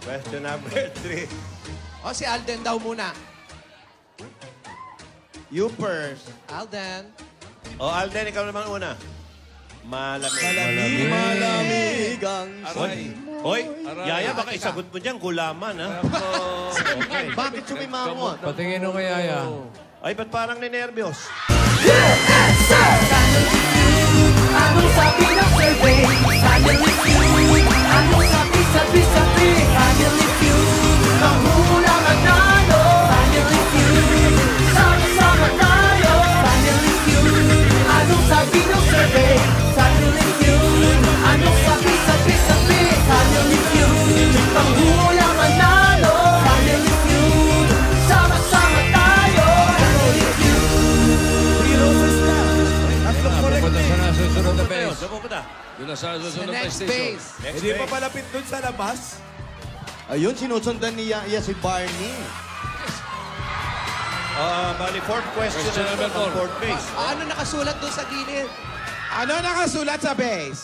Question number 3. O, si Alden daw muna. You first. Alden. O, Alden, ikaw naman una. Malamig. Malamig ang Hoy, Yaya, baka isagot mo dyan. Gulaman, ha? Okay. Bakit sumimangot? Patingin nung kay Yaya. Ay, ba't parang ninervyos? Anong sabi ng survey? Family feud. Anong sabi? Family feud. Mahula manalo. Family feud. Sama-sama tayo. Family feud. Anong sabi ng survey? Family feud. Anong sabi? Family feud. Mahula manalo. Family feud. Sama-sama tayo. Family feud. 3 roses na. Tatlong correct Pupunta eh. sa nasusunod na base. Saan pupunta? Doon na sa Sa susunod na next station. base. Next Hindi pa base. palapit dun sa labas. Ayun, sinusundan ni Yaya si Barney. Bali, fourth question Question number ng 4. fourth base. Ano nakasulat doon sa gilid? Ano nakasulat sa base?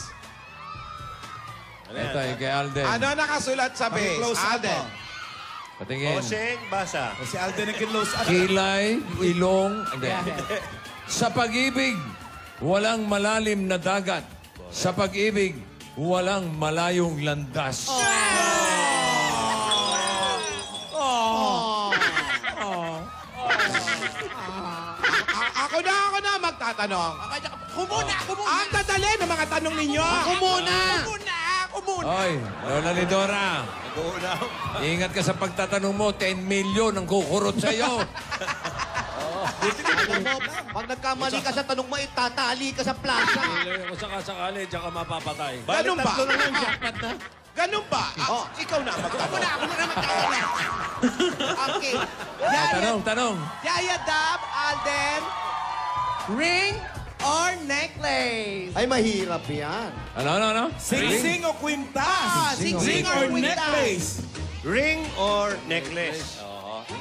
Ano yan? Ito, yung kay Alden. Ano nakasulat sa base? Close up, Alden. Patingin. Oseng, basa. Si Alden ang kinlose up. Kilay, ilong, hindi. Sa pag-ibig, walang malalim na dagat. Sa pag-ibig, walang malayong landas. Ako na magtatanong. Ako muna. Ang dadali ng mga tanong ninyo. Ako muna. Oy, Lola Lidora, Nag-uuna. ingat ka sa pagtatanong mo. 10 million ang kukurot sa'yo. Pag nagkamali ka sa tanong mo, itatali ka sa plaza. Kung sakasakali, diyan ka mapapatay. Bali, Ganun ba? tatlo na lang jackpot na. Ganun ba? Ikaw na magtanong. Ako muna magtatanong. Okay. Tanong. Yaya Dab, Alden, ring or necklace? Ay, mahirap yan. Ano? Sing-sing o kwintas? Sing-sing or necklace? Ring or necklace?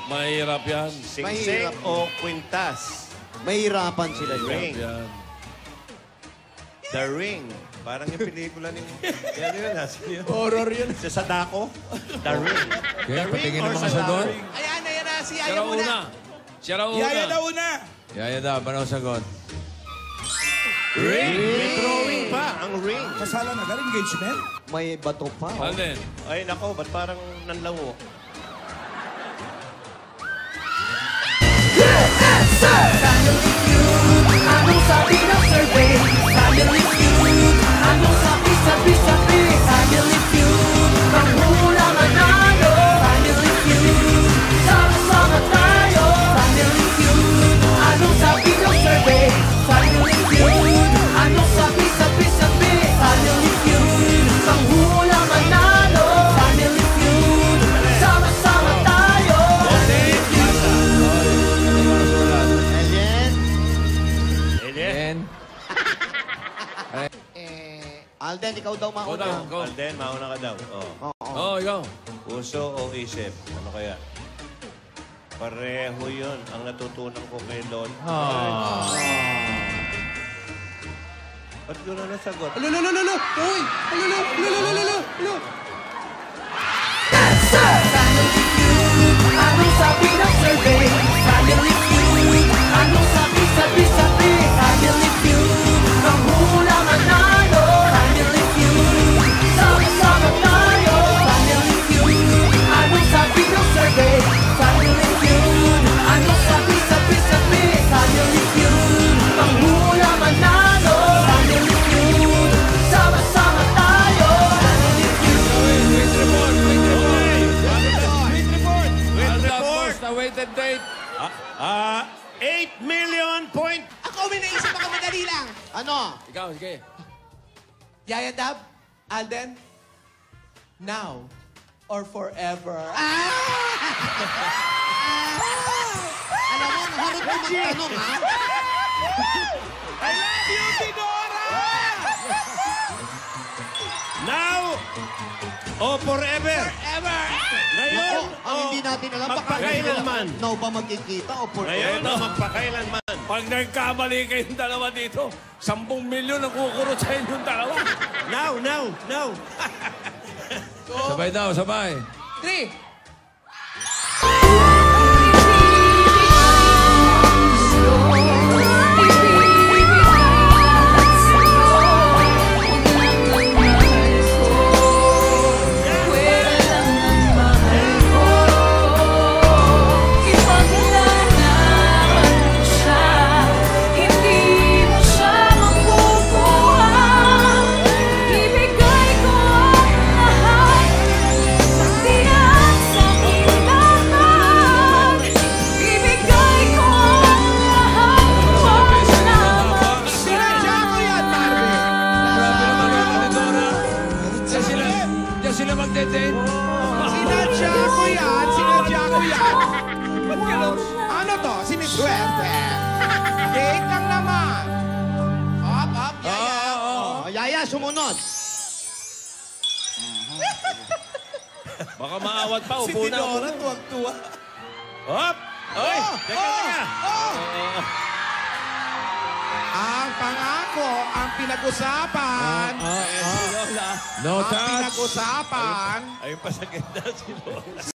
Mahirap yan. Sing-sing Mahirap. o kwintas? Mahirapan sila Ring. dyan. The Ring. Parang yung pelikula ni... Yan yun, nasa yun. Horror yun. Sa Sadako. The Ring. Kaya patingin or ng mga sa sagot. Ring? Ayan na. Si Siya Yaya raw muna. una. Siya raw una. Yaya na una. Yaya daw, ano sagot? Ring. May drawing pa. Ang ring. Kasala na galing engagement? May bato pa. Oh. Alden. Ay, nako. Ba't parang nanlango? Family feud. Anong sabi ng survey? Family feud. Anong sabi? Family feud. Panghula manalo. Family feud. Sama-sama tayo. Family feud. Anong sabi ng survey? Family feud. Anong sabi? Family feud. Panghula manalo. Family feud. Sama-sama tayo. Family And then, Alien. Alden, ikaw daw mauna. Go. Alden, mauna ka daw. Oh. Oh, ikaw. Puso o isip? Ano kaya? Pareho yun ang natutunan ko kay Lord. Ba't ko na nasagot? Lolo. Uy! Lolo. Family feud. Anong sabi ng survey? Family feud. Anong sabi? Family feud. Panghula manalo. Family feud. Sama-sama tayo. Family feud. Anong sabi ng survey? Family feud. Anong sabi? Family feud. Panghula manalo. Family feud. Sama-sama tayo. Family feud. Wait report. With Report. report! The waited date. 8 million point! Ako may naisip ako madali lang. Ano? Ikaw, sige. Yaya Dab, Alden, now or forever. Alam mo, harap mo magtanong, ha? I love you, Tidora! Now o forever! Forever! Ngayon Ang hindi natin alam, baka magpakailanman. now ba magkikita o Ngayon forever? o magpakailanman. Pag nagkamali kayong dalawa dito, 10 milyon ang kukurot sa inyong dalawa. Now! Sabay daw, sabay. 3. Sinadya ko yan, Marvin. Grabe naman yung Ate Dora. Diyan sila magde-date. Sinadya ko yan. Sinadya ko yan. Ba't gano'n? Ano to? Siniswerte. Date lang naman. Up, up, Yaya. Oh, Yaya, sumunod. Baka maawat pa. Si Upo na. Tinora, tuwag-tuwa. Hop! Oy! Teka, teka. Ang pangako, ang pinag-usapan. Si Lola. Ang pinag-usapan. Ayun pa sa ganda si Lola.